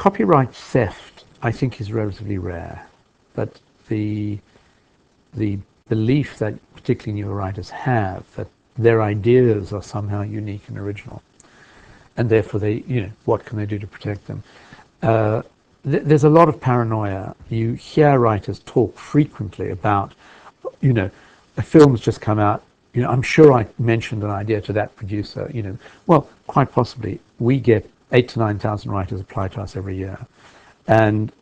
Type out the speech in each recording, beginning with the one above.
copyright theft, I think, is relatively rare, but the belief that particularly newer writers have that their ideas are somehow unique and original, and therefore what can they do to protect them? There's a lot of paranoia. You hear writers talk frequently about, a film's just come out, I'm sure I mentioned an idea to that producer, well, quite possibly. We get 8,000 to 9,000 writers apply to us every year. And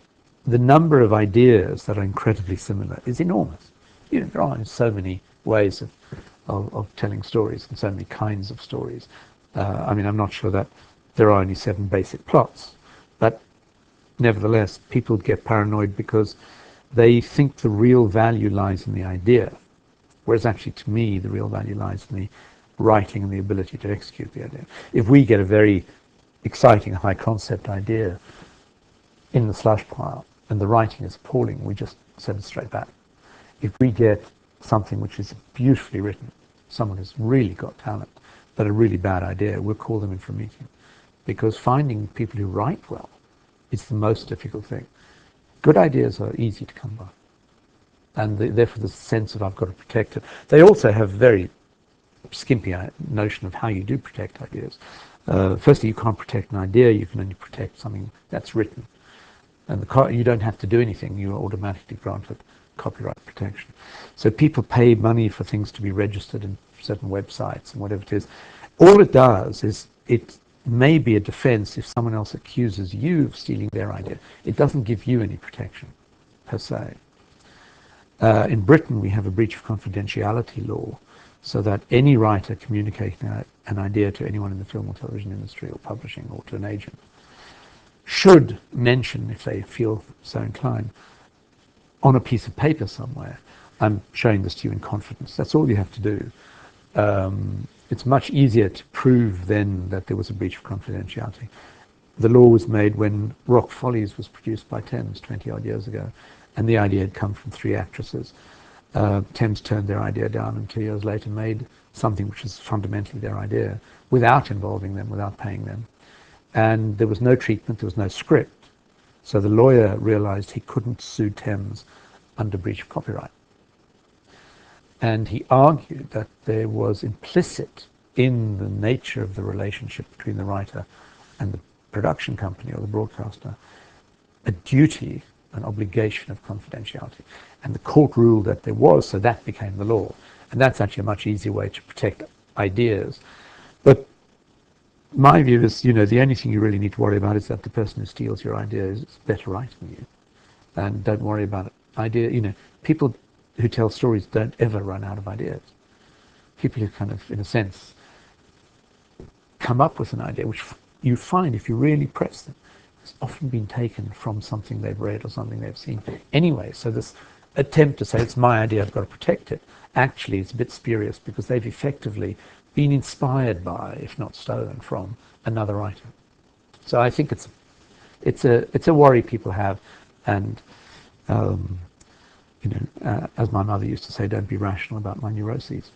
the number of ideas that are incredibly similar is enormous. There are so many ways of telling stories and so many kinds of stories. I'm not sure that there are only 7 basic plots, but nevertheless, people get paranoid because they think the real value lies in the idea, whereas actually, to me, the real value lies in the writing and the ability to execute the idea. If we get a very exciting, high-concept idea in the slush pile and the writing is appalling, we just send it straight back. If we get something which is beautifully written, someone who's really got talent, but a really bad idea, we'll call them in for a meeting. Because finding people who write well is the most difficult thing. Good ideas are easy to come by. And therefore the sense of I've got to protect it. They also have very skimpy notion of how you do protect ideas. Firstly, you can't protect an idea, you can only protect something that's written. And you don't have to do anything, you're automatically granted copyright protection. So people pay money for things to be registered in certain websites and whatever it is. All it does is it may be a defense if someone else accuses you of stealing their idea. It doesn't give you any protection, per se. In Britain, we have a breach of confidentiality law, so that any writer communicating an idea to anyone in the film or television industry or publishing or to an agent should mention, if they feel so inclined, on a piece of paper somewhere, I'm showing this to you in confidence. That's all you have to do. It's much easier to prove then that there was a breach of confidentiality. The law was made when Rock Follies was produced by Thames 20 odd years ago, and the idea had come from 3 actresses. Thames turned their idea down and 2 years later made something which was fundamentally their idea without involving them, without paying them. And there was no treatment, there was no script. So the lawyer realized he couldn't sue Thames under breach of copyright. And he argued that there was implicit in the nature of the relationship between the writer and the production company or the broadcaster a duty, an obligation of confidentiality. And the court ruled that there was, so that became the law. And that's actually a much easier way to protect ideas. But my view is, the only thing you really need to worry about is that the person who steals your idea is better writing than you. And don't worry about it. People who tell stories don't ever run out of ideas. People who kind of, in a sense, come up with an idea, which you find if you really press them, has often been taken from something they've read or something they've seen anyway. So this attempt to say, it's my idea, I've got to protect it, actually it's a bit spurious because they've effectively been inspired by, if not stolen from, another writer. So I think it's a worry people have, and as my mother used to say, don't be rational about my neuroses.